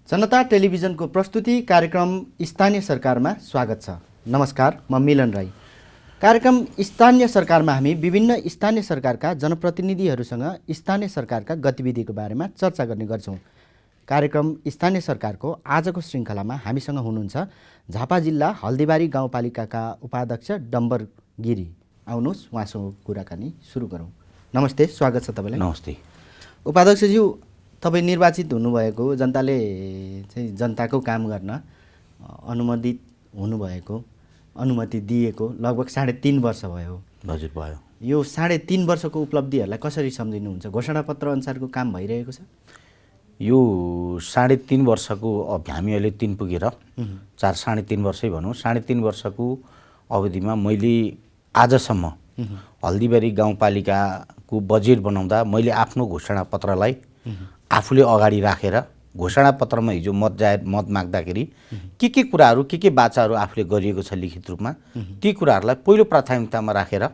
जनता टेलिभिजनको प्रस्तुति कार्यक्रम स्थानीय सरकारमा स्वागत छ। नमस्कार, म मिलन राई। कार्यक्रम स्थानीय सरकारमा हामी विभिन्न स्थानीय सरकारका जनप्रतिनिधिहरूसँग स्थानीय सरकारका गतिविधिको बारेमा चर्चा गर्ने गर्छौँ। कार्यक्रम स्थानीय सरकारको आजको श्रृङ्खलामा हामीसँग हुनुहुन्छ झापा जिल्ला हल्दीबारी गाउँपालिकाका उपाध्यक्ष डम्बर गिरी। आउनुहोस् उहाँसँग कुराकानी सुरु गरौँ। नमस्ते, स्वागत छ तपाईँलाई। नमस्ते उपाध्यक्षज्यू, तपाईँ निर्वाचित हुनुभएको, जनताले चाहिँ जनताको काम गर्न अनुमोदित हुनुभएको, अनुमति दिएको लगभग 3.5 वर्ष भयो। हजुर, भयो। यो 3.5 वर्षको उपलब्धिहरूलाई कसरी सम्झिनुहुन्छ? घोषणापत्र अनुसारको काम भइरहेको छ? यो 3.5 वर्षको हामी अहिले 3 पुगेर 3.5 वर्षै भनौँ, 3.5 वर्षको अवधिमा मैले आजसम्म हल्दीबारी गाउँपालिकाको बजेट बनाउँदा मैले आफ्नो घोषणापत्रलाई आफूले अगाडि राखेर घोषणापत्रमा हिजो मत माग्दाखेरि के कुराहरू के बाचाहरू आफूले गरिएको छ लिखित रूपमा, ती कुराहरूलाई पहिलो प्राथमिकतामा राखेर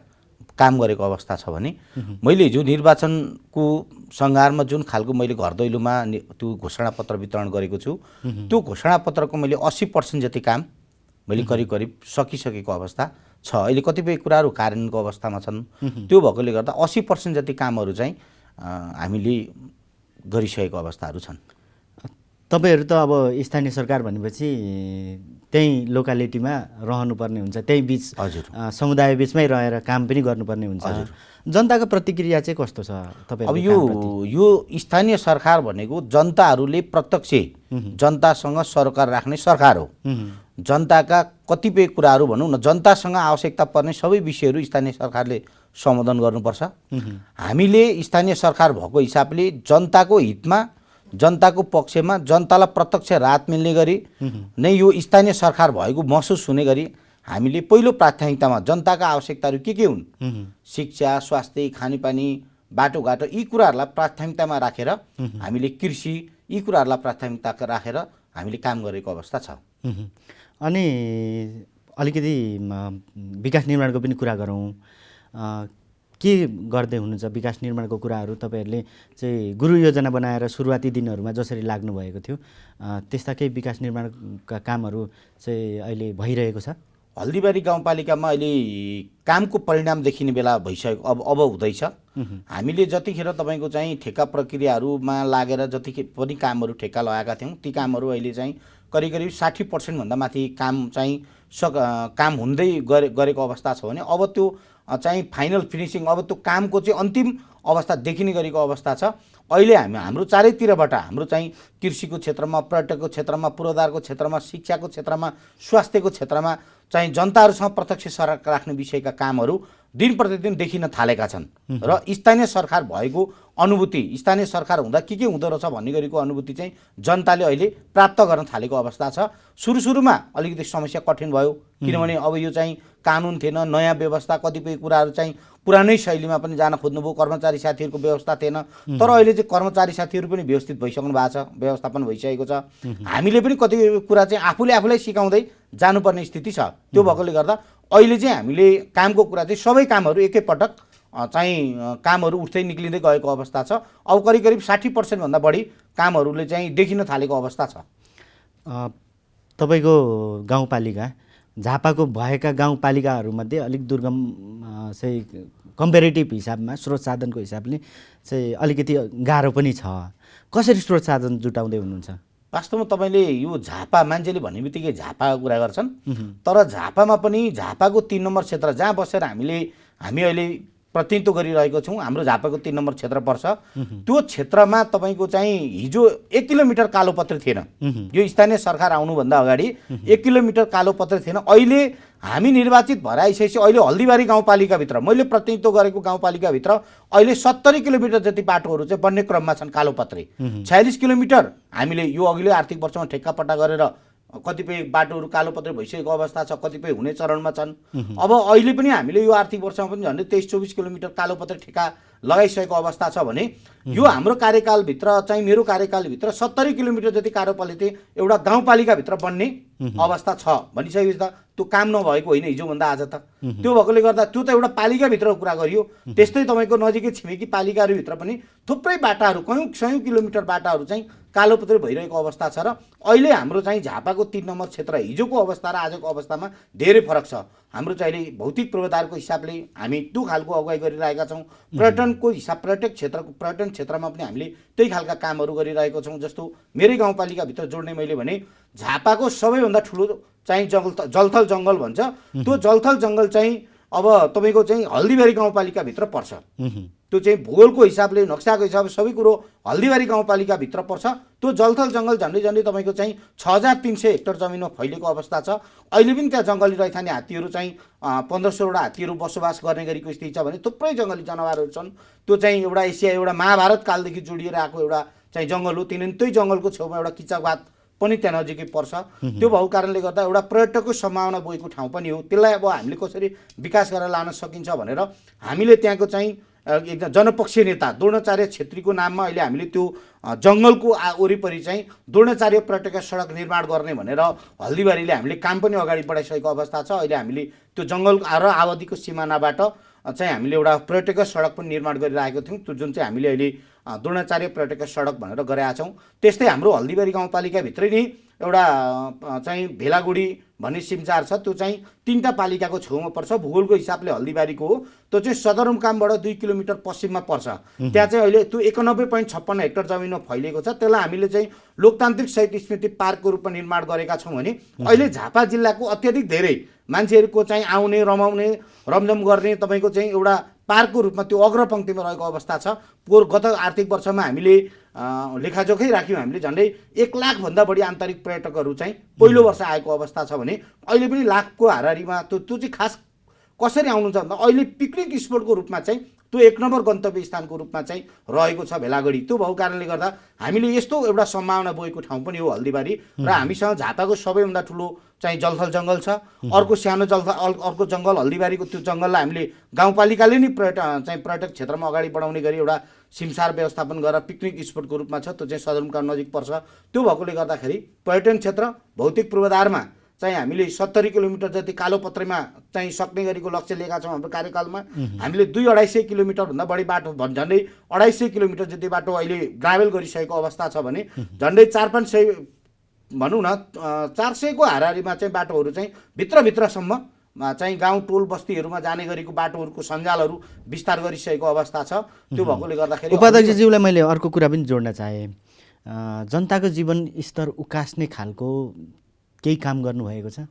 काम गरेको अवस्था छ भने मैले हिजो निर्वाचनको सङ्घारमा जुन खालको मैले घर दैलोमा त्यो घोषणापत्र वितरण गरेको छु, त्यो घोषणापत्रको मैले 80% जति काम मैले करिब सकिसकेको अवस्था छ। अहिले कतिपय कुराहरू कार्यान्वयनको अवस्थामा छन्। त्यो भएकोले गर्दा 80% जति कामहरू चाहिँ हामीले गरिसकेको अवस्थाहरू छन्। तपाईँहरू त अब स्थानीय सरकार भनेपछि त्यही लोकालिटीमा रहनुपर्ने हुन्छ, त्यही बिच समुदाय बिचमै रहेर काम पनि गर्नुपर्ने हुन्छ। जनताको प्रतिक्रिया चाहिँ कस्तो छ तपाईँ? अब यो स्थानीय सरकार भनेको जनताहरूले प्रत्यक्ष जनतासँग सरकार राख्ने सरकार हो। जनताका कतिपय कुराहरू भनौँ न, जनतासँग आवश्यकता पर्ने सबै विषयहरू स्थानीय सरकारले सम्बोधन गर्नुपर्छ। हामीले स्थानीय सरकार भएको हिसाबले जनताको हितमा, जनताको पक्षमा, जनतालाई प्रत्यक्ष राहत मिल्ने गरी नै यो स्थानीय सरकार भएको महसुस हुने गरी हामीले पहिलो प्राथमिकतामा जनताका आवश्यकताहरू के हुन्, शिक्षा, स्वास्थ्य, खानेपानी, बाटोघाटो, यी कुराहरूलाई प्राथमिकतामा राखेर हामीले कृषि, यी कुराहरूलाई प्राथमिकता राखेर हामीले काम गरेको अवस्था छ। अनि अलिकति विकास निर्माणको पनि कुरा गरौँ। के गर्दै हुनुहुन्छ विकास निर्माणको कुराहरू? तपाईँहरूले चाहिँ गुरु योजना बनाएर सुरुवाती दिनहरूमा जसरी लाग्नुभएको थियो त्यस्ता केही विकास निर्माणका कामहरू चाहिँ अहिले भइरहेको छ? हल्दीबारी गाउँपालिकामा अहिले कामको परिणाम देखिने बेला भइसक्यो, अब हुँदैछ। हामीले जतिखेर तपाईँको चाहिँ ठेक्का प्रक्रियाहरूमा लागेर जति पनि कामहरू ठेक्का लगाएका थियौँ, ती कामहरू अहिले चाहिँ करिब 60% भन्दा माथि काम चाहिँ काम हुँदै गरेको अवस्था छ भने अब त्यो चाहिँ फाइनल फिनिसिङ, अब त्यो कामको चाहिँ अन्तिम अवस्था देखिने गरेको अवस्था छ। अहिले हाम्रो चारैतिरबाट हाम्रो चाहिँ कृषिको क्षेत्रमा, पर्यटकको क्षेत्रमा, पूर्वाधारको क्षेत्रमा, शिक्षाको क्षेत्रमा, स्वास्थ्यको क्षेत्रमा चाहिँ जनताहरूसँग प्रत्यक्ष संपर्क राख्ने विषयका कामहरू दिन प्रतिदिन देखिन थालेका छन्। र स्थानीय सरकार भएको अनुभूति, स्थानीय सरकार हुँदा के हुँदो रहेछ भन्ने गरेको अनुभूति चाहिँ जनताले अहिले प्राप्त गर्न थालेको अवस्था छ। सुरुमा अलिकति समस्या कठिन भयो, किनभने अब यो चाहिँ कानुन थिएन, नयाँ व्यवस्था, कतिपय कुराहरू चाहिँ पुरानै शैलीमा पनि जान खोज्नुभयो, कर्मचारी साथीहरूको व्यवस्था थिएन। तर अहिले चाहिँ कर्मचारी साथीहरू पनि व्यवस्थित भइसक्नु भएको छ, व्यवस्थापन भइसकेको छ। हामीले पनि कतिपय कुरा चाहिँ आफूलाई सिकाउँदै जानुपर्ने स्थिति छ। त्यो भएकोले गर्दा अहिले चाहिँ हामीले कामको कुरा चाहिँ सबै कामहरू एकैपटक चाहिँ कामहरू उठ्दै निक्लिँदै गएको अवस्था छ। अब करिब 60% भन्दा बढी कामहरूले चाहिँ देखिन थालेको अवस्था छ। तपाईँको गाउँपालिका झापाको भएका गाउँपालिकाहरूमध्ये अलिक दुर्गम चाहिँ कम्पेरेटिभ हिसाबमा स्रोत साधनको हिसाबले चाहिँ अलिकति गाह्रो पनि छ। कसरी स्रोत साधन जुटाउँदै हुनुहुन्छ? वास्तवमा तपाईँले यो झापा, मान्छेले भन्ने बित्तिकै झापाको कुरा गर्छन्, तर झापामा पनि झापाको 3 नम्बर क्षेत्र जहाँ बसेर हामी अहिले प्रतिनिधित्व गरिरहेको छौँ, हाम्रो झापाको 3 नम्बर क्षेत्र पर्छ। त्यो क्षेत्रमा तपाईँको चाहिँ हिजो 1 किलोमिटर कालोपत्री थिएन। यो स्थानीय सरकार आउनुभन्दा अगाडि 1 किलोमिटर कालोपत्री थिएन। अहिले हामी निर्वाचित भएर आइसकेपछि अहिले हल्दीबारी गाउँपालिकाभित्र, मैले प्रतिनिधित्व गरेको गाउँपालिकाभित्र अहिले 70 किलोमिटर जति बाटोहरू चाहिँ बन्ने क्रममा छन् कालोपत्री। 46 किलोमिटर हामीले यो अघिल्लो आर्थिक वर्षमा ठेक्कापट्टा गरेर कतिपय बाटोहरू कालोपत्री भइसकेको अवस्था छ, कतिपय हुने चरणमा छन्। अब अहिले पनि हामीले यो आर्थिक वर्षमा पनि झन्डै 23-24 किलोमिटर कालोपत्री ठेक्का लगाइसकेको अवस्था छ भने यो हाम्रो कार्यकालभित्र चाहिँ, मेरो कार्यकालभित्र 70 किलोमिटर जति कालोपत्री एउटा गाउँपालिकाभित्र बन्ने अवस्था छ भनिसकेपछि त त्यो काम नभएको होइन हिजोभन्दा आज त। त्यो भएकोले गर्दा त्यो त एउटा पालिकाभित्र कुरा गरियो। त्यस्तै तपाईँको नजिकै छिमेकी पालिकाहरूभित्र पनि थुप्रै बाटाहरू कयौँ किलोमिटर बाटाहरू चाहिँ कालोपत्रे भइरहेको अवस्था छ। र अहिले हाम्रो चाहिँ झापाको 3 नम्बर क्षेत्र हिजोको अवस्था र आजको अवस्थामा धेरै फरक छ। हाम्रो चाहिँ अहिले भौतिक पूर्वाधारको हिसाबले हामी त्यो खालको अगुवाई गरिरहेका छौँ। पर्यटन क्षेत्रमा पनि हामीले त्यही खालका कामहरू गरिरहेको छौँ। जस्तो मेरै गाउँपालिकाभित्र जोड्ने मैले भने झापाको सबैभन्दा ठुलो चाहिँ जलथल जङ्गल भन्छ, त्यो जलथल जङ्गल चाहिँ अब तपाईँको चाहिँ हल्दीबारी गाउँपालिकाभित्र पर्छ। त्यो चाहिँ भूगोलको हिसाबले नक्साको हिसाबले सबै कुरो हल्दीबारी गाउँपालिकाभित्र पर्छ। त्यो जलथल जङ्गल झन्डै तपाईँको चाहिँ 6300 हेक्टर जमिनमा फैलिएको अवस्था छ। अहिले पनि त्यहाँ जङ्गली रैथाने हात्तीहरू चाहिँ 1500वटा हात्तीहरू बसोबास गर्ने गरेको स्थिति छ भने थुप्रै जङ्गली जनावरहरू छन्। त्यो चाहिँ एउटा एसिया एउटा महाभारत कालदेखि जोडिएर आएको एउटा चाहिँ जङ्गल हो। त्यही जङ्गलको छेउमा एउटा किचाबात पनि त्यहाँ नजिकै पर्छ। त्यो भएको कारणले गर्दा एउटा पर्यटकको सम्भावना बोकेको ठाउँ पनि हो। त्यसलाई अब हामीले कसरी विकास गरेर लान सकिन्छ भनेर हामीले त्यहाँको चाहिँ एकदम जनपक्षीय नेता द्रोणाचार्य छेत्रीको नाममा अहिले हामीले त्यो जङ्गलको वरिपरि चाहिँ द्रोणाचार्य पर्यटक सडक निर्माण गर्ने भनेर हल्दीबारीले हामीले काम पनि अगाडि बढाइसकेको अवस्था छ। अहिले हामीले त्यो जङ्गल र आवादीको सिमानाबाट चाहिँ हामीले एउटा पर्यटक सडक पनि निर्माण गरिरहेको थियौँ। त्यो जुन चाहिँ हामीले अहिले द्रोणाचार्य पर्यटक सडक भनेर गरेका छौँ। त्यस्तै हाम्रो हल्दीबारी गाउँपालिकाभित्रै नै एउटा चाहिँ भेलागुडी भन्ने सिमचार छ। त्यो चाहिँ 3टा पालिकाको छेउमा पर्छ। भूगोलको हिसाबले हल्दीबारीको हो। त्यो चाहिँ सदरमुकामबाट 2 किलोमिटर पश्चिममा पर्छ। त्यहाँ चाहिँ अहिले त्यो 91.56 हेक्टर जमिनमा फैलिएको छ। त्यसलाई हामीले चाहिँ लोकतान्त्रिक शहीद स्मृति पार्कको रूपमा निर्माण गरेका छौँ भने अहिले झापा जिल्लाको अत्याधिक धेरै मान्छेहरूको चाहिँ आउने रमाउने रमझम गर्ने तपाईँको चाहिँ एउटा पार्कको रूपमा त्यो अग्रपङ्क्तिमा रहेको अवस्था छ। गत आर्थिक वर्षमा हामीले लेखाजोखै राख्यौँ हामीले झन्डै 1 लाखभन्दा बढी आन्तरिक पर्यटकहरू चाहिँ पहिलो वर्ष आएको अवस्था छ भने अहिले पनि लाखको हाराहारीमा त्यो चाहिँ खास कसरी आउनुहुन्छ भन्दा अहिले पिकनिक स्पोटको रूपमा चाहिँ त्यो 1 नम्बर गन्तव्य स्थानको रूपमा चाहिँ रहेको छ भेलागढी। त्यो भएको कारणले गर्दा हामीले यस्तो एउटा सम्भावना बोकेको ठाउँ पनि हो हल्दीबारी। र हामीसँग झापाको सबैभन्दा ठुलो चाहिँ जलथल जङ्गल छ। अर्को सानो अर्को जङ्गल हल्दीबारीको त्यो जङ्गललाई हामीले गाउँपालिकाले नै पर्यटक क्षेत्रमा अगाडि बढाउने गरी एउटा सिमसार व्यवस्थापन गरेर पिकनिक स्पोटको रूपमा छ। त्यो चाहिँ सदरमुकाम नजिक पर्छ। त्यो भएकोले गर्दाखेरि पर्यटन क्षेत्र भौतिक पूर्वाधारमा चाहिँ हामीले 70 किलोमिटर जति कालोपत्रेमा चाहिँ सक्ने गरेको लक्ष्य लिएका छौँ। हाम्रो कार्यकालमा हामीले 200-250 किलोमिटरभन्दा बढी बाटो झन्डै 250 किलोमिटर जति बाटो अहिले ग्राभेल गरिसकेको अवस्था छ भने झन्डै 400-500 भनौँ न 400 को हाराहारीमा चाहिँ बाटोहरू चाहिँ भित्रसम्म चाहिँ गाउँ टोल बस्तीहरूमा जाने गरेको बाटोहरूको सञ्जालहरू विस्तार गरिसकेको अवस्था छ। त्यो भएकोले गर्दाखेरि उपाध्यक्षज्यूलाई मैले अर्को कुरा पनि जोड्न चाहेँ। जनताको जीवन स्तर उकास्ने खालको केही काम गर्नुभएको छ?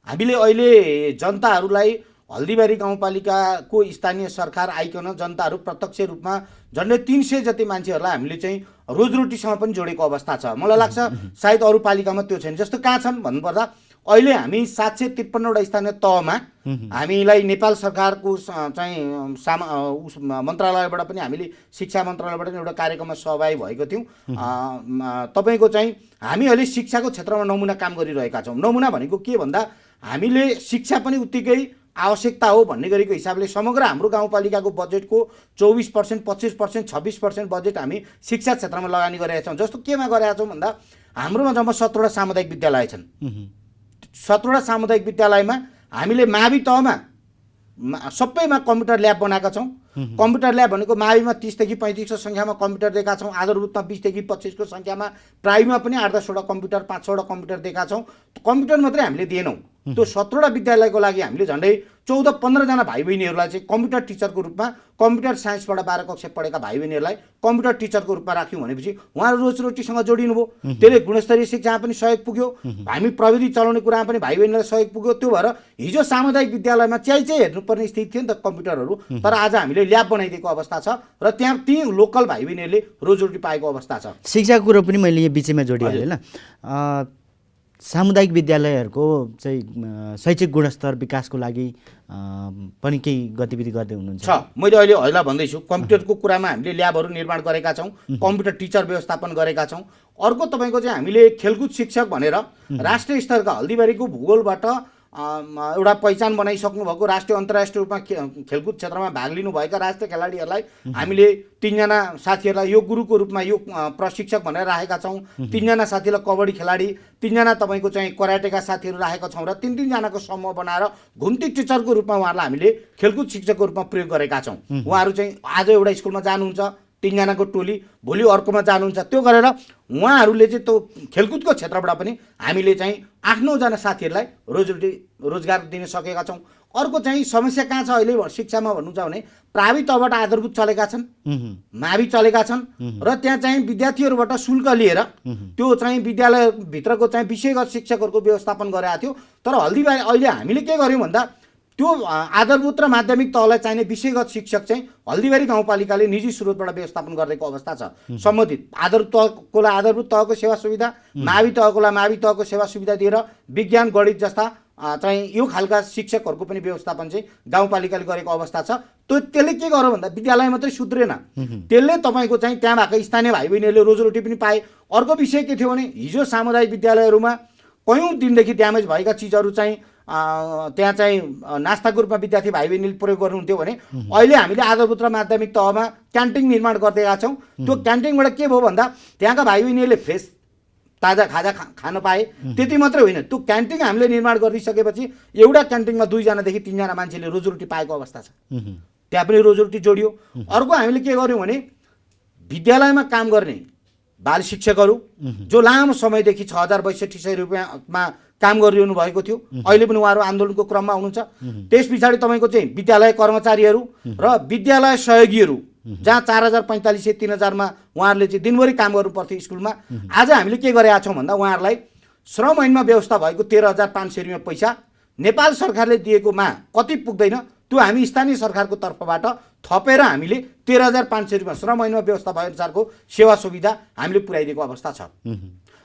हामीले अहिले जनताहरूलाई हल्दीबारी गाउँपालिकाको स्थानीय सरकार आइकन जनताहरू प्रत्यक्ष रूपमा झन्डै 300 जति मान्छेहरूलाई हामीले चाहिँ रोजरोटीसँग पनि जोडेको अवस्था छ। मलाई लाग्छ सायद अरू पालिकामा त्यो छैन। जस्तो कहाँ छन् भन्नुपर्दा अहिले हामी 753वटा स्थानीय तहमा हामीलाई नेपाल सरकारको चाहिँ मन्त्रालयबाट पनि हामीले शिक्षा मन्त्रालयबाट पनि एउटा कार्यक्रममा सहभागी भएको थियौँ। तपाईँको चाहिँ हामी अहिले शिक्षाको क्षेत्रमा नमुना काम गरिरहेका छौँ। नमुना भनेको के भन्दा हामीले शिक्षा पनि उत्तिकै आवश्यकता हो भन्ने गरेको हिसाबले समग्र हाम्रो गाउँपालिकाको बजेटको 24%, 25%, 26% बजेट हामी शिक्षा क्षेत्रमा लगानी गरेका छौँ। जस्तो केमा गरेका छौँ भन्दा हाम्रोमा जम्मा 17वटा सामुदायिक विद्यालय छन्। 17वटा सामुदायिक विद्यालयमा हामीले मावि तहमा सबैमा कम्प्युटर ल्याब बनाएका छौँ। कम्प्युटर ल्याब भनेको माविमा 30 देखि 35 सङ्ख्यामा कम्प्युटर दिएका छौँ। आधारभूतमा 20 देखि 25 को सङ्ख्यामा, प्राइममा पनि 8-10वटा कम्प्युटर, 5-6वटा कम्प्युटर दिएका छौँ। कम्प्युटर मात्रै हामीले दिएनौँ। त्यो 17वटा विद्यालयको लागि हामीले झन्डै 14-15 जना भाइ बहिनीहरूलाई चाहिँ कम्प्युटर टिचरको रूपमा कम्प्युटर साइन्सबाट 12 कक्षा पढेका भाइ बहिनीहरूलाई कम्प्युटर टिचरको रूपमा राख्यौँ भनेपछि उहाँहरू रोजरोटीसँग जोडिनुभयो। त्यसले गुणस्तरीय शिक्षामा पनि सहयोग पुग्यो। हामी प्रविधि चलाउने कुरामा पनि भाइ बहिनीलाई सहयोग पुग्यो। त्यो भएर हिजो सामुदायिक विद्यालयमा चाहिँ हेर्नुपर्ने स्थिति थियो नि त कम्प्युटरहरू। तर आज हामीले ल्याब बनाइदिएको अवस्था छ र त्यहाँ ती लोकल भाइ बहिनीहरूले रोजरोटी पाएको अवस्था छ। शिक्षाको कुरो पनि मैले यो बिचमा जोडिहालेँ ल। सामुदायिक विद्यालयहरूको चाहिँ शैक्षिक गुणस्तर विकासको लागि पनि केही गतिविधि गर्दै हुनुहुन्छ? मैले अहिले हैला भन्दैछु। कम्प्युटरको कुरामा हामीले ल्याबहरू निर्माण गरेका छौँ। कम्प्युटर टिचर व्यवस्थापन गरेका छौँ। अर्को तपाईँको चाहिँ हामीले खेलकुद शिक्षक भनेर राष्ट्रिय स्तरका हल्दीबारीको भूगोलबाट एउटा पहिचान बनाइसक्नु भएको राष्ट्रिय अन्तर्राष्ट्रिय रूपमा खेलकुद क्षेत्रमा भाग लिनुभएका राष्ट्रिय खेलाडीहरूलाई हामीले 3 जना साथीहरूलाई यो गुरुको रूपमा यो प्रशिक्षक भनेर राखेका छौँ। 3 जना साथीलाई कबड्डी खेलाडी, 3 जना तपाईँको चाहिँ कराटेका साथीहरू राखेका छौँ र 3 जनाको समूह बनाएर घुम्ती टिचरको रूपमा उहाँहरूलाई हामीले खेलकुद शिक्षकको रूपमा प्रयोग गरेका छौँ। उहाँहरू चाहिँ आज एउटा स्कुलमा जानुहुन्छ, 3 जनाको टोली, भोलि अर्कोमा जानुहुन्छ। त्यो गरेर उहाँहरूले चाहिँ त्यो खेलकुदको क्षेत्रबाट पनि हामीले चाहिँ 8-9 जना साथीहरूलाई रोजगार दिन सकेका छौँ। अर्को चाहिँ समस्या कहाँ छ अहिले शिक्षामा भन्नु छ भने प्राइभेट तहबाट आधारभूत चलेका छन्, मावि चलेका छन् र त्यहाँ चाहिँ विद्यार्थीहरूबाट शुल्क लिएर त्यो चाहिँ विद्यालयभित्रको चाहिँ विषयगत शिक्षकहरूको व्यवस्थापन गरेका थियो। तर हल्दीबारी अहिले हामीले के गर्यौँ भन्दा त्यो आधारभूत र माध्यमिक तहलाई चाहिने विषयगत शिक्षक चाहिँ हल्दीबारी गाउँपालिकाले निजी स्रोतबाट व्यवस्थापन गरेको अवस्था छ। सम्बन्धित आधारभूत तहको सेवा सुविधा, मावि तहकोलाई मावि तहको सेवा सुविधा दिएर विज्ञान गणित जस्ता चाहिँ यो खालका शिक्षकहरूको पनि व्यवस्थापन चाहिँ गाउँपालिकाले गरेको अवस्था छ। त्यसले के गर्यो भन्दा विद्यालय मात्रै सुध्रेन, त्यसले तपाईँको चाहिँ त्यहाँ भएको स्थानीय भाइ बहिनीहरूले रोजीरोटी पनि पाए। अर्को विषय के थियो भने हिजो सामुदायिक विद्यालयहरूमा कयौँ दिनदेखि ड्यामेज भएका चिजहरू चाहिँ त्यहाँ चाहिँ नास्ताको रूपमा विद्यार्थी भाइ बहिनीले प्रयोग गर्नुहुन्थ्यो भने अहिले हामीले आधारभूत र माध्यमिक तहमा क्यान्टिन निर्माण गर्दैका छौँ। त्यो क्यान्टिनबाट के भयो भन्दा त्यहाँका भाइ बहिनीहरूले फ्रेस ताजा खाजा खान पाए। त्यति मात्रै होइन, त्यो क्यान्टिन हामीले निर्माण गरिसकेपछि एउटा क्यान्टिनमा 2 जनादेखि 3 जना मान्छेले रोजीरोटी पाएको अवस्था छ। त्यहाँ पनि रोजीरोटी जोडियो। अर्को हामीले के गर्यौँ भने विद्यालयमा काम गर्ने बाल शिक्षकहरू जो लामो समयदेखि 6,062 रुपियाँमा काम गरिरहनु भएको थियो, अहिले पनि उहाँहरू आन्दोलनको क्रममा हुनुहुन्छ। त्यस पछाडि तपाईँको चाहिँ विद्यालय कर्मचारीहरू र विद्यालय सहयोगीहरू जहाँ 4,045 3,000मा उहाँहरूले चाहिँ दिनभरि काम गर्नु पर्थ्यो स्कुलमा, आज हामीले के गरेका छौँ भन्दा उहाँहरूलाई श्रम ऐनमा व्यवस्था भएको 13,500 रुपियाँ पैसा नेपाल सरकारले दिएकोमा कति पुग्दैन, त्यो हामी स्थानीय सरकारको तर्फबाट थपेर हामीले 13,500 रुपियाँ श्रम ऐनमा व्यवस्था भए अनुसारको सेवा सुविधा हामीले पुर्याइदिएको अवस्था छ।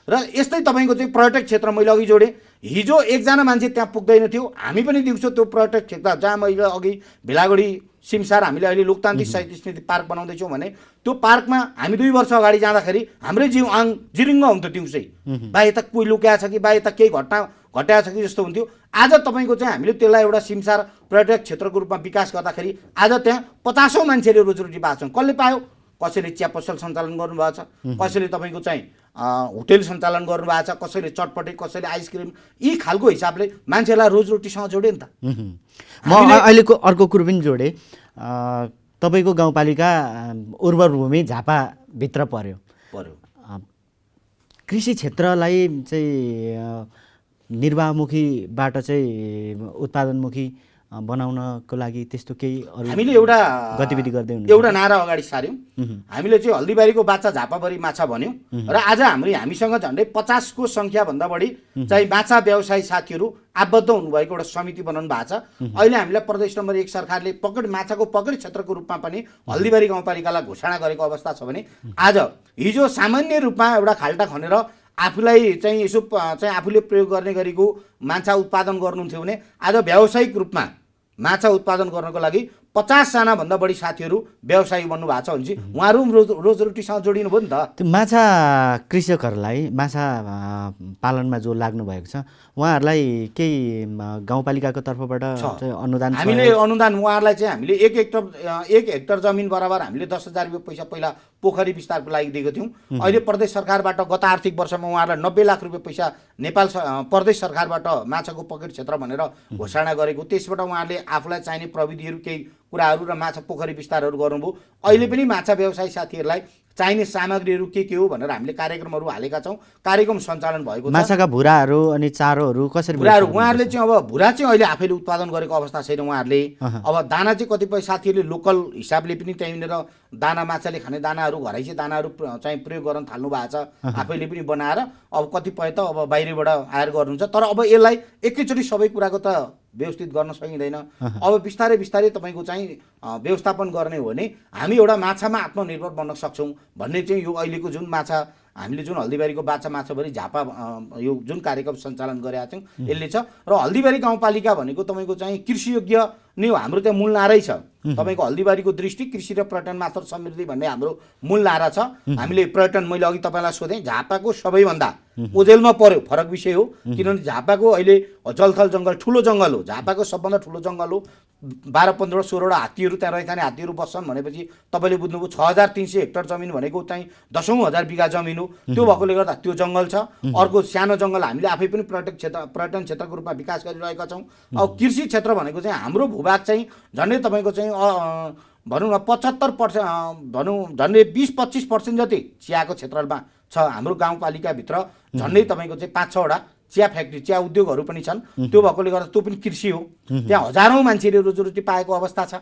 र यस्तै तपाईँको चाहिँ पर्यटक क्षेत्र मैले अघि जोडेँ, हिजो 1 जना मान्छे त्यहाँ पुग्दैन थियो, हामी पनि दिउँसो त्यो पर्यटक क्षेत्र जहाँ मैले अघि भेलागढी सिमसार हामीले अहिले लोकतान्त्रिक साहित्य स्मृति पार्क बनाउँदैछौँ भने त्यो पार्कमा हामी 2 वर्ष अगाडि जाँदाखेरि हाम्रै जिउ आङ जिरिङ्ग हुन्थ्यो दिउँसै, बा यता कोही लुक्या छ कि बा यता केही घटाएको छ कि जस्तो हुन्थ्यो। आज तपाईँको चाहिँ हामीले त्यसलाई एउटा सिमसार पर्यटक क्षेत्रको रूपमा विकास गर्दाखेरि आज त्यहाँ 50औं मान्छेले रोजीरोटी पाएको छन्। कसले पायो? कसैले चिया पसल सञ्चालन गर्नुभएको छ, कसैले तपाईँको चाहिँ होटेल सञ्चालन गर्नुभएको छ, कसैले चटपटे, कसैले आइसक्रिम, यी खालको हिसाबले मान्छेलाई रोजीरोटीसँग जोड्यो नि त। म अहिलेको अर्को कुरो पनि जोडेँ, तपाईँको गाउँपालिका उर्वर भूमि झापाभित्र पर्यो। कृषि क्षेत्रलाई चाहिँ निर्वाहमुखीबाट चाहिँ उत्पादनमुखी बनाउनको लागि त्यस्तो केही हामीले एउटा गतिविधि गर्दै हुनुहुन्छ? एउटा नारा अगाडि सार्यौँ, हामीले चाहिँ हल्दीबारीको बाछा झापाभरि माछा भन्यौँ र आज हामीसँग झन्डै 50 को सङ्ख्याभन्दा बढी चाहिँ माछा व्यवसायी साथीहरू आबद्ध हुनुभएको एउटा समिति बनाउनु भएको छ। अहिले हामीलाई प्रदेश नम्बर 1 सरकारले माछाको पकड क्षेत्रको रूपमा पनि हल्दीबारी गाउँपालिकालाई घोषणा गरेको अवस्था छ भने आज हिजो सामान्य रूपमा एउटा खाल्टा खनेर आफूलाई चाहिँ यसो चाहिँ आफूले प्रयोग गर्ने गरेको माछा उत्पादन गर्नुहुन्थ्यो भने आज व्यावसायिक रूपमा माछा उत्पादन गर्नको लागि 50 जनाभन्दा बढी साथीहरू व्यवसायी बन्नु भएको छ भने चाहिँ उहाँहरू रोजीरोटीसँग जोडिनु भयो नि त। त्यो माछा कृषकहरूलाई माछा पालनमा जो लाग्नु भएको छ उहाँहरूलाई केही गाउँपालिकाको तर्फबाट चाहिँ अनुदान? हामीले अनुदान उहाँहरूलाई चाहिँ हामीले 1 हेक्टर जमिन बराबर हामीले 10,000 रुपियाँ पैसा पहिला पोखरी विस्तारको लागि दिएको थियौँ। अहिले प्रदेश सरकारबाट गत आर्थिक वर्षमा उहाँहरूलाई 90 लाख रुपियाँ पैसा नेपाल प्रदेश सरकारबाट माछाको पकड क्षेत्र भनेर घोषणा गरेको, त्यसबाट उहाँहरूले आफूलाई चाहिने प्रविधिहरू केही कुराहरू र माछा पोखरी विस्तारहरू गर्नुभयो। अहिले पनि माछा व्यवसायी साथीहरूलाई चाहिने सामग्रीहरू के हो भनेर हामीले कार्यक्रमहरू हालेका छौँ, कार्यक्रम सञ्चालन भएको छ। माछाका भुराहरू अनि चारोहरू कसरी? भुराहरू उहाँहरूले चाहिँ अब भुरा चाहिँ अहिले आफैले उत्पादन गरेको अवस्था छैन उहाँहरूले। अब दाना चाहिँ कतिपय साथीहरूले लोकल हिसाबले पनि त्यहीँनिर दाना, माछाले खाने दानाहरू, घरैसी दानाहरू चाहिँ प्रयोग गर्न थाल्नु भएको छ, आफैले पनि बनाएर। अब कतिपय त अब बाहिरबाट आएर गर्नुहुन्छ, तर अब यसलाई एकैचोटि सबै कुराको त व्यवस्थित गर्न सकिँदैन। अब बिस्तारै बिस्तारै तपाईँको चाहिँ व्यवस्थापन गर्ने हो भने हामी एउटा माछामा आत्मनिर्भर बन्न सक्छौँ भन्ने चाहिँ यो अहिलेको जुन माछा हामीले जुन हल्दीबारीको बाछा माछाभरि झापा यो जुन कार्यक्रम सञ्चालन गरेका छौँ यसले छ। र हल्दीबारी गाउँपालिका भनेको तपाईँको चाहिँ कृषियोग्य नै हो, हाम्रो त्यहाँ मूल नारै छ। तपाईँको हल्दीबारीको दृष्टि कृषि र पर्यटन मात्र समृद्धि भन्ने हाम्रो मूल नारा छ। हामीले पर्यटन, मैले अघि तपाईँलाई सोधेँ, झापाको सबैभन्दा ओझेलमा पर्यो, फरक विषय हो। किनभने झापाको अहिले जलथल जङ्गल ठुलो जङ्गल हो, झापाको सबभन्दा ठुलो जङ्गल हो। 12-15 16वटा हात्तीहरू त्यहाँ रहिखाने हात्तीहरू बस्छन् भनेपछि तपाईँले बुझ्नुभयो 6300 हेक्टर जमिन भनेको चाहिँ 10,000 बिघा जमिन हो। त्यो भएकोले गर्दा त्यो जङ्गल छ। अर्को सानो जङ्गल हामीले आफै पनि पर्यटन क्षेत्रको रूपमा विकास गरिरहेका छौँ। अब कृषि क्षेत्र भनेको चाहिँ हाम्रो भूभाग चाहिँ झन्डै तपाईँको चाहिँ भनौँ न 75% भनौँ झन्डै 20-25% जति चियाको क्षेत्रमा छ। हाम्रो गाउँपालिकाभित्र झन्डै तपाईँको चाहिँ 5-6वटा चिया फ्याक्ट्री, चिया उद्योगहरू पनि छन्। त्यो भएकोले गर्दा त्यो पनि कृषि हो। त्यहाँ हजारौँ मान्छेले रोजीरोटी पाएको अवस्था छ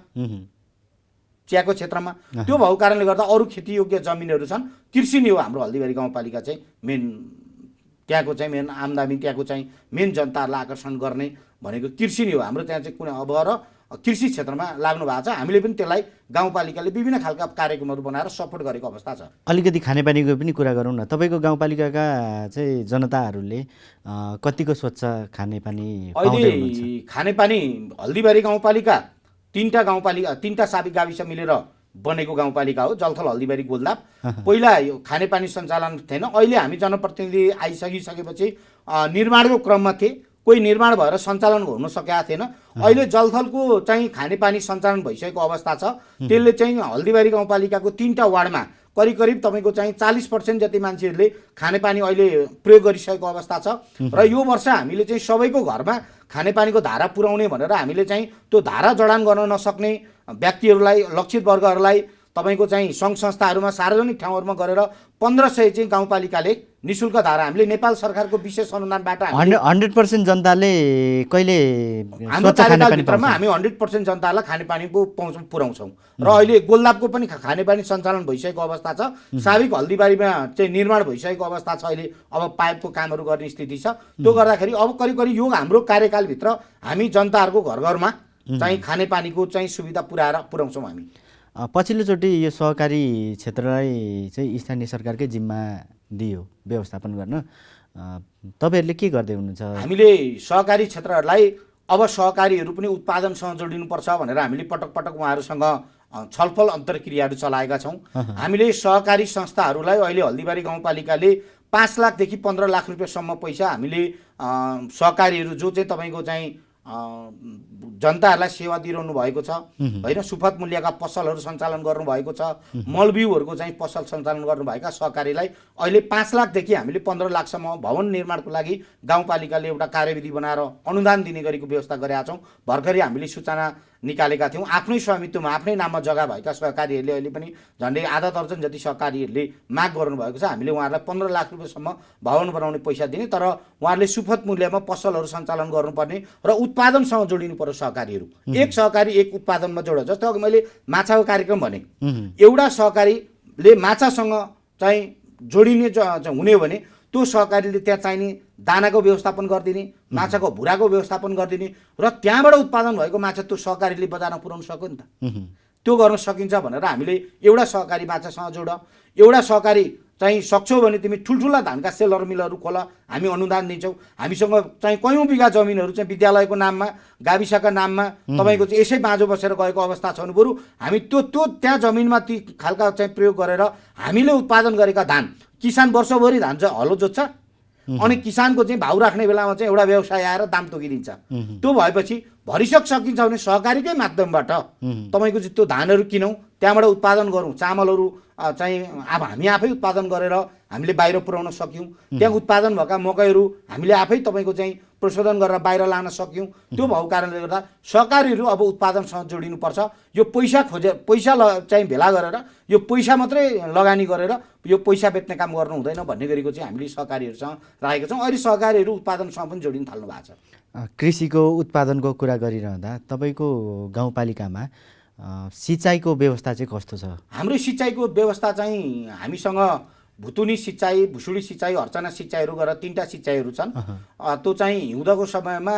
चियाको क्षेत्रमा। त्यो भएको कारणले गर्दा अरू खेतीयोग्य जमिनहरू छन्। कृषि नै हो हाम्रो हल्दीबारी गाउँपालिका चाहिँ मेन, त्यहाँको चाहिँ मेन आमदामी, त्यहाँको चाहिँ मेन जनताहरूलाई आकर्षण गर्ने भनेको कृषि नै हो। हाम्रो त्यहाँ चाहिँ कुनै अब र कृषि क्षेत्रमा लाग्नु भएको छ। हामीले पनि त्यसलाई गाउँपालिकाले विभिन्न खालका कार्यक्रमहरू बनाएर सपोर्ट गरेको अवस्था छ। अलिकति खानेपानीको पनि कुरा गरौँ न। तपाईँको गाउँपालिकाका चाहिँ जनताहरूले कतिको स्वच्छ खानेपानी पाउँदै हुनुहुन्छ? अहिले खानेपानी हल्दीबारी गाउँपालिका 3टा साबिक गाविस मिलेर बनेको गाउँपालिका हो, जलथल, हल्दीबारी, गोलदाप। पहिला यो खानेपानी सञ्चालन थिएन। अहिले हामी जनप्रतिनिधि आइसकेपछि निर्माणको क्रममा थिए, कोही निर्माण भएर सञ्चालन हुन सकेका थिएन। अहिले जलथलको चाहिँ खानेपानी सञ्चालन भइसकेको अवस्था छ। त्यसले चाहिँ हल्दीबारी गाउँपालिकाको 3टा वार्डमा करिब तपाईँको चाहिँ 40% जति मान्छेहरूले खानेपानी अहिले प्रयोग गरिसकेको अवस्था छ। र यो वर्ष हामीले चाहिँ सबैको घरमा खानेपानीको धारा पुर्याउने भनेर हामीले चाहिँ त्यो धारा जडान गर्न नसक्ने व्यक्तिहरूलाई, लक्षित वर्गहरूलाई तपाईँको चाहिँ सङ्घ संस्थाहरूमा, सार्वजनिक ठाउँहरूमा गरेर 1500 चाहिँ गाउँपालिकाले निःशुल्क धारा हामीले नेपाल सरकारको विशेष अनुदानबाट 100% जनताले कहिले हाम्रो कार्यकालभित्रमा हामी 100% जनतालाई खानेपानी पुर्याउँछौँ। र अहिले गोलदापको पनि खानेपानी सञ्चालन भइसकेको अवस्था छ। साबिक हल्दीबारीमा चाहिँ निर्माण भइसकेको अवस्था छ। अहिले अब पाइपको कामहरू गर्ने स्थिति छ। त्यो गर्दाखेरि अब करिब यो हाम्रो कार्यकालभित्र हामी जनताहरूको घर घरमा चाहिँ खानेपानीको चाहिँ सुविधा पुर्याउँछौँ हामी। पछिल्लोचोटि यो सहकारी क्षेत्रलाई चाहिँ स्थानीय सरकारकै जिम्मा दियो व्यवस्थापन गर्न, तपाईँहरूले के गर्दै हुनुहुन्छ? हामीले सहकारी क्षेत्रहरूलाई अब सहकारीहरू पनि उत्पादनसँग जोडिनुपर्छ भनेर हामीले पटक पटक उहाँहरूसँग छलफल अन्तर्क्रियाहरू चलाएका छौँ। हामीले सहकारी संस्थाहरूलाई अहिले हल्दीबारी गाउँपालिकाले 5 लाखदेखि 15 लाख रुपियाँसम्म पैसा हामीले सहकारीहरू जो चाहिँ तपाईँको चाहिँ जनताहरूलाई सेवा दिइरहनु भएको छ होइन, सुपथ मूल्यका पसलहरू सञ्चालन गर्नुभएको छ, मलबिउहरूको चाहिँ पसल सञ्चालन गर्नुभएका सहकारीलाई अहिले 5 लाखदेखि हामीले 15 लाखसम्म भवन निर्माणको लागि गाउँपालिकाले एउटा कार्यविधि बनाएर अनुदान दिने गरेको व्यवस्था गरेका छौँ। भर्खरै हामीले सूचना निकालेका थियौँ। आफ्नै स्वामित्वमा आफ्नै नाममा जग्गा भएका सहकारीहरूले अहिले पनि झन्डै आधा दर्जन जति सहकारीहरूले माग गर्नुभएको छ। हामीले उहाँहरूलाई 15 लाख रुपियाँसम्म भवन बनाउने पैसा दिने, तर उहाँहरूले सुपथ मूल्यमा पसलहरू सञ्चालन गर्नुपर्ने र उत्पादनसँग जोडिनु पर्यो सहकारीहरू। एक सहकारी एक उत्पादनमा जोड। जस्तो अघि मैले माछाको कार्यक्रम भने, एउटा सहकारीले माछासँग चाहिँ जोडिने हुने हो भने त्यो सहकारीले त्यहाँ चाहिने दानाको व्यवस्थापन गरिदिने, माछाको भुराको व्यवस्थापन गरिदिने र त्यहाँबाट उत्पादन भएको माछा त्यो सहकारीले बजारमा पुर्याउन सक्यो नि त। त्यो गर्न सकिन्छ भनेर हामीले एउटा सहकारी माछासँग जोड, एउटा सहकारी चाहिँ सक्छौ भने तिमी ठुल्ठुला धानका सेलर मिलहरू खोल, हामी अनुदान दिन्छौँ। हामीसँग चाहिँ कयौँ बिघा जमिनहरू चाहिँ विद्यालयको नाममा, गाविसका नाममा तपाईँको चाहिँ यसै बाँझो बसेर गएको अवस्था छ भने बरु हामी त्यो त्यहाँ जमिनमा ती खालका चाहिँ प्रयोग गरेर हामीले उत्पादन गरेका धान, किसान वर्षभरि धान चाहिँ हलो जोत्छ अनि किसानको चाहिँ भाउ राख्ने बेलामा चाहिँ एउटा व्यवसाय आएर दाम तोकिदिन्छ। त्यो भएपछि भरिसक सकिन्छ भने सहकारीकै माध्यमबाट तपाईँको चाहिँ त्यो धानहरू किनौँ, त्यहाँबाट उत्पादन गरौँ, चामलहरू चाहिँ अब हामी आफै उत्पादन गरेर हामीले बाहिर पुर्याउन सक्यौँ। त्यहाँ उत्पादन भएका मकैहरू हामीले आफै तपाईँको चाहिँ प्रशोधन गरेर बाहिर लान सक्यौँ। त्यो भएको कारणले गर्दा सहकारीहरू अब उत्पादनसँग जोडिनुपर्छ। यो पैसा चाहिँ भेला गरेर यो पैसा मात्रै लगानी गरेर यो पैसा बेच्ने काम गर्नु हुँदैन भन्ने गरेको चाहिँ हामीले सहकारीहरूसँग राखेका छौँ। अहिले सहकारीहरू उत्पादनसँग पनि जोडिन थाल्नु भएको छ। कृषिको उत्पादनको कुरा गरिरहँदा तपाईँको गाउँपालिकामा सिँचाइको व्यवस्था चाहिँ कस्तो छ? हाम्रो सिँचाइको व्यवस्था चाहिँ हामीसँग भुतुनी सिँचाइ, भुसुडी सिँचाइ, अर्चना सिँचाइहरू गरेर 3टा सिँचाइहरू छन्। त्यो चाहिँ हिउँदको समयमा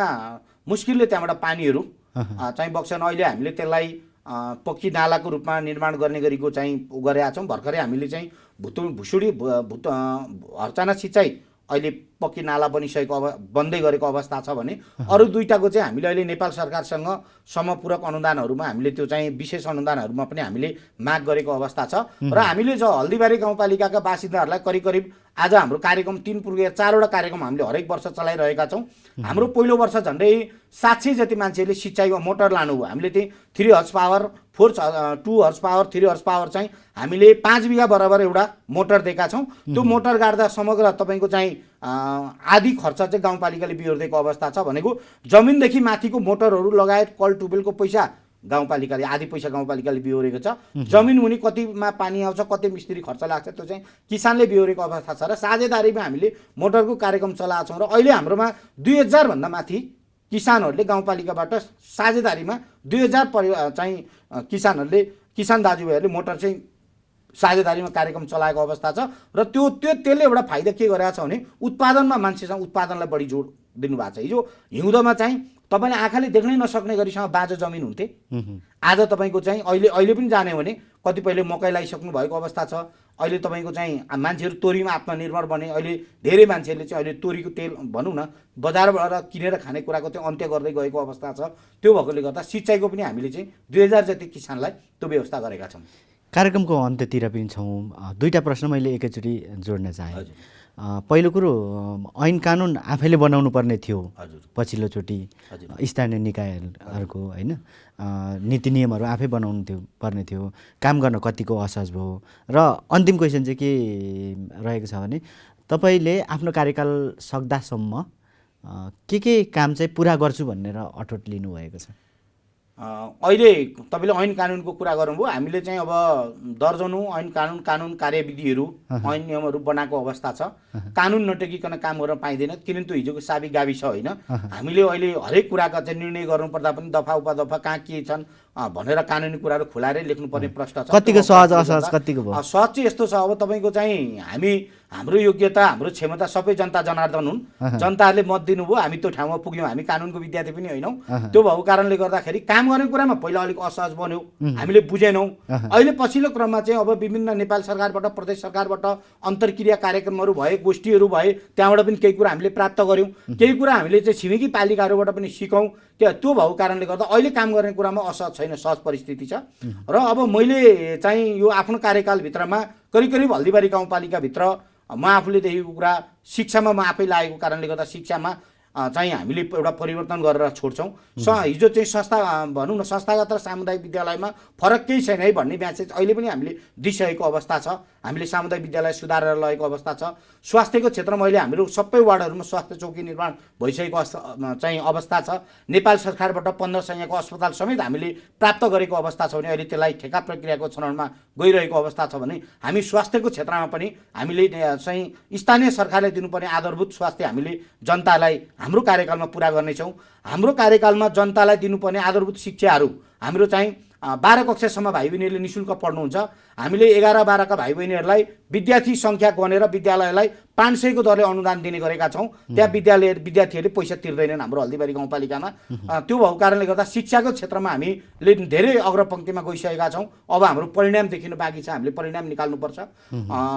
मुस्किलले त्यहाँबाट पानीहरू चाहिँ बग्छन्। अहिले हामीले त्यसलाई पक्की नालाको रूपमा निर्माण गर्ने गरेको चाहिँ गरेका छौँ। भर्खरै हामीले चाहिँ भुसुडी हर्चाना सिँचाइ अहिले पक्की नाला बनिसकेको बन्दै गरेको अवस्था छ भने अरू दुईटाको चाहिँ हामीले अहिले नेपाल सरकारसँग समपूरक अनुदानहरूमा हामीले त्यो चाहिँ विशेष अनुदानहरूमा पनि हामीले माग गरेको अवस्था छ। र हामीले जो हल्दीबारी गाउँपालिकाका बासिन्दाहरूलाई करिब करिब आज हाम्रो कार्यक्रम 3 पुर्गे 4वटा कार्यक्रम हामीले हरेक वर्ष चलाइरहेका छौँ। हाम्रो पहिलो वर्ष झन्डै 700 जति मान्छेहरूले सिँचाइको मोटर लानुभयो। हामीले त्यही 3 horse power 2 horse power 3 horse power चाहिँ हामीले 5 बिघा बराबर एउटा मोटर दिएका छौँ। त्यो मोटर गाड्दा समग्र तपाईँको चाहिँ आधी खर्च चाहिँ गाउँपालिकाले बिहोरिदिएको अवस्था छ। भनेको जमिनदेखि माथिको मोटरहरू लगायत कल टुबेलको पैसा गाउँपालिकाले आधी पैसा गाउँपालिकाले बिहोरेको छ। जमिन मुनि कतिमा पानी आउँछ कति मिस्त्री खर्च लाग्छ त्यो चाहिँ किसानले बिहोरेको अवस्था छ। र साझेदारीमा हामीले मोटरको कार्यक्रम चलाएको छौँ। र अहिले हाम्रोमा 2000 भन्दा माथि किसानहरूले गाउँपालिकाबाट साझेदारीमा 2000 चाहिँ किसान दाजुभाइहरूले मोटर चाहिँ साझेदारीमा कार्यक्रम चलाएको अवस्था छ। र त्यसले एउटा फाइदा के गरेको छ भने उत्पादनमा मान्छेसँग उत्पादनलाई बढी जोड दिनुभएको छ। हिजो हिउँदोमा चाहिँ तपाईँले आँखाले देख्नै नसक्ने गरीसँग बाँझो जमिन हुन्थे। आज तपाईँको चाहिँ अहिले पनि जाने भने कतिपयले मकै लगाइसक्नु भएको अवस्था छ। अहिले तपाईँको चाहिँ मान्छेहरू तोरीमा आत्मनिर्भर बने। अहिले धेरै मान्छेहरूले चाहिँ अहिले तोरीको तेल भनौँ न बजारबाट किनेर खाने कुराको चाहिँ अन्त्य गर्दै गएको अवस्था छ। त्यो भएकोले गर्दा सिँचाइको पनि हामीले चाहिँ 2000 जति किसानलाई त्यो व्यवस्था गरेका छौँ। कार्यक्रमको अन्त्यतिर पनि छौँ। दुईटा प्रश्न मैले एकैचोटि जोड्न चाहेँ। पहिलो कुरो ऐन कानुन आफैले बनाउनु पर्ने थियो पछिल्लोचोटि स्थानीय निकायहरूको होइन नीति नियमहरू आफै बनाउनु पर्ने थियो। काम गर्न कतिको असहज भयो। र अन्तिम क्वेसन चाहिँ के रहेको छ भने तपाईँले आफ्नो कार्यकाल सक्दासम्म के काम चाहिँ पुरा गर्छु भनेर अठोट लिनुभएको छ? अहिले तपाईँले ऐन कानुनको कुरा गर्नुभयो। हामीले चाहिँ अब दर्जनौँ ऐन कानुन कार्यविधिहरू ऐन नियमहरू बनाएको अवस्था छ। कानुन नटेकिकन काम गर्न पाइँदैन। किनभने हिजोको साबी गाविस होइन। हामीले अहिले हरेक कुराका चाहिँ निर्णय गर्नुपर्दा पनि दफा उपदफा कहाँ के छन् भनेर कानुनी कुराहरू खुलाएरै लेख्नुपर्ने प्रश्न छ। कतिको सहज असहज कतिको भयो? सहज चाहिँ यस्तो छ अब तपाईँको चाहिँ हाम्रो योग्यता हाम्रो क्षमता सबै जनता जनार्दन हुन्। जनताहरूले मत दिनुभयो हामी त्यो ठाउँमा पुग्यौँ। हामी कानुनको विद्यार्थी पनि होइनौँ। त्यो भएको कारणले गर्दाखेरि काम गर्ने कुरामा पहिला अलिक असहज बन्यो। हामीले बुझेनौँ। अहिले पछिल्लो क्रममा चाहिँ अब विभिन्न नेपाल सरकारबाट प्रदेश सरकारबाट अन्तर्क्रिया कार्यक्रमहरू भए गोष्ठीहरू भए त्यहाँबाट पनि केही कुरा हामीले प्राप्त गऱ्यौँ। केही कुरा हामीले चाहिँ छिमेकी पालिकाहरूबाट पनि सिकौँ। त्यो भएको कारणले गर्दा अहिले काम गर्ने कुरामा असहज छैन, सहज परिस्थिति छ। र अब मैले चाहिँ यो आफ्नो कार्यकालभित्रमा करिब हल्दीबारी गाउँपालिकाभित्र म आफूले देखेको कुरा शिक्षामा म आफै लागेको कारणले गर्दा शिक्षामा चाहिँ हामीले एउटा परिवर्तन गरेर छोड्छौँ। हिजो चाहिँ संस्था भनौँ न संस्थागत र सामुदायिक विद्यालयमा फरक केही छैन है भन्ने म्यासेज अहिले पनि हामीले दिइसकेको अवस्था छ। हामीले सामुदायिक विद्यालय सुधारेर लगेको अवस्था छ। स्वास्थ्यको क्षेत्रमा अहिले हाम्रो सबै वार्डहरूमा स्वास्थ्य चौकी निर्माण भइसकेको चाहिँ अवस्था छ। नेपाल सरकारबाट 1500 अस्पताल समेत हामीले प्राप्त गरेको अवस्था छ भने अहिले त्यसलाई ठेका प्रक्रियाको चरणमा गइरहेको अवस्था छ भने हामी स्वास्थ्यको क्षेत्रमा पनि हामीले चाहिँ स्थानीय सरकारले दिनुपर्ने आधारभूत स्वास्थ्य हामीले जनतालाई हाम्रो कार्यकालमा पुरा गर्नेछौँ। हाम्रो कार्यकालमा जनतालाई दिनुपर्ने आधारभूत शिक्षाहरू हाम्रो चाहिँ 12 कक्षासम्म भाइ बहिनीहरूले निःशुल्क पढ्नुहुन्छ। हामीले 11-12 का भाइ बहिनीहरूलाई विद्यार्थी सङ्ख्या गनेर विद्यालयलाई 500 को दरले अनुदान दिने गरेका छौँ। त्यहाँ विद्यार्थीहरूले पैसा तिर्दैनन् हाम्रो हल्दीबारी गाउँपालिकामा। त्यो भएको कारणले गर्दा शिक्षाको क्षेत्रमा हामीले धेरै अग्रपङ्क्तिमा गइसकेका छौँ। अब हाम्रो परिणाम देखिनु बाँकी छ। हामीले परिणाम निकाल्नुपर्छ।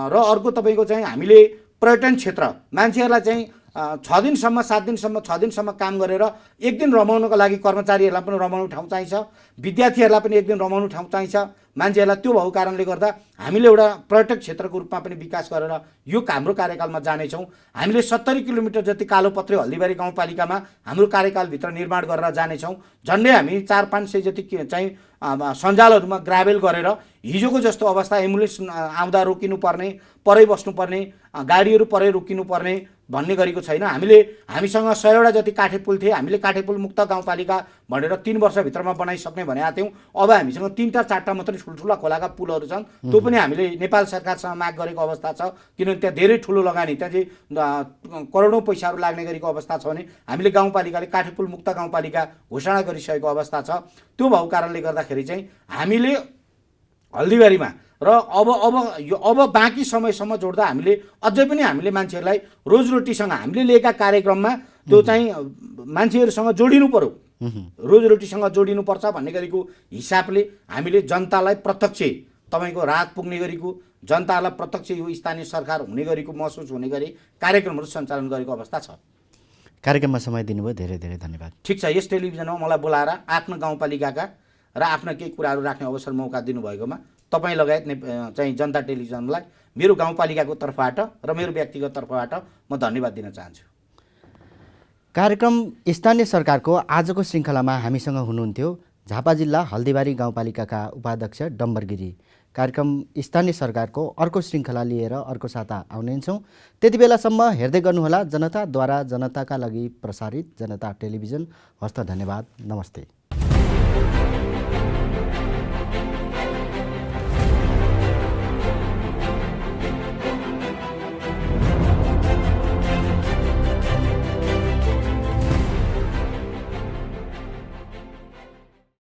र अर्को तपाईँको चाहिँ हामीले पर्यटन क्षेत्र मान्छेहरूलाई चाहिँ 6 दिनसम्म 7 दिनसम्म 6 दिनसम्म काम गरेर एक दिन रमाउनको लागि कर्मचारीहरूलाई पनि रमाउनु ठाउँ चाहिन्छ। विद्यार्थीहरूलाई पनि एक दिन रमाउनु ठाउँ चाहिन्छ। मान्छेहरूलाई त्यो भएको कारणले गर्दा हामीले एउटा पर्यटक क्षेत्रको रूपमा पनि विकास गरेर यो हाम्रो कार्यकालमा जानेछौँ। हामीले 70 किलोमिटर जति कालोपत्रे हल्दीबारी गाउँपालिकामा हाम्रो कार्यकालभित्र निर्माण गरेर जानेछौँ। झन्डै हामी 400-500 जति चाहिँ सञ्जालहरूमा ग्राभेल गरेर हिजोको जस्तो अवस्था एम्बुलेन्स आउँदा रोकिनुपर्ने परै बस्नुपर्ने गाडीहरू परै रोकिनुपर्ने भन्ने गरेको छैन। हामीसँग 100 जति काठे पुल थिए। हामीले काठे पुल मुक्त गाउँपालिका भनेर 3 वर्षभित्रमा बनाइसक्ने भनेका थियौँ। अब हामीसँग 3-4 मात्रै ठुल्ठुला खोलाका पुलहरू छन्। त्यो पनि हामीले नेपाल सरकारसँग माग गरेको अवस्था छ। किनभने त्यहाँ धेरै ठुलो लगानी त्यहाँ चाहिँ करोडौँ पैसाहरू लाग्ने गरेको अवस्था छ भने हामीले गाउँपालिकाले काठे पुल मुक्त गाउँपालिका घोषणा गरिसकेको अवस्था छ। त्यो भएको कारणले गर्दाखेरि चाहिँ हामीले हल्दीबारीमा र अब बाँकी समयसम्म जोड्दा हामीले अझै पनि हामीले मान्छेहरूलाई रोजरोटीसँग हामीले लिएका कार्यक्रममा त्यो चाहिँ मान्छेहरूसँग जोडिनु पर्यो। रोजीरोटीसँग जोडिनुपर्छ भन्ने गरेको हिसाबले हामीले जनतालाई प्रत्यक्ष तपाईँको राहत पुग्ने गरेको, जनतालाई प्रत्यक्ष यो स्थानीय सरकार हुने गरेको महसुस हुने गरी कार्यक्रमहरू सञ्चालन गरेको अवस्था छ। कार्यक्रममा समय दिनुभयो, धेरै धेरै धन्यवाद। ठिक छ, यस टेलिभिजनमा मलाई बोलाएर आफ्नो गाउँपालिकाका र आफ्ना केही कुराहरू राख्ने अवसर मौका दिनुभएकोमा तपाईँ लगायत चाहिँ जनता टेलिभिजनलाई मेरो गाउँपालिकाको तर्फबाट र मेरो व्यक्तिगत तर्फबाट म धन्यवाद दिन चाहन्छु। कार्यक्रम स्थानीय सरकारको आजको श्रृङ्खलामा हामीसँग हुनुहुन्थ्यो झापा जिल्ला हल्दीबारी गाउँपालिकाका उपाध्यक्ष डम्बर गिरी। कार्यक्रम स्थानीय सरकारको अर्को श्रृङ्खला लिएर अर्को साता आउनेछौँ। त्यति बेलासम्म हेर्दै गर्नुहोला जनताद्वारा जनताका लागि प्रसारित जनता टेलिभिजन। हस्त धन्यवाद, नमस्ते।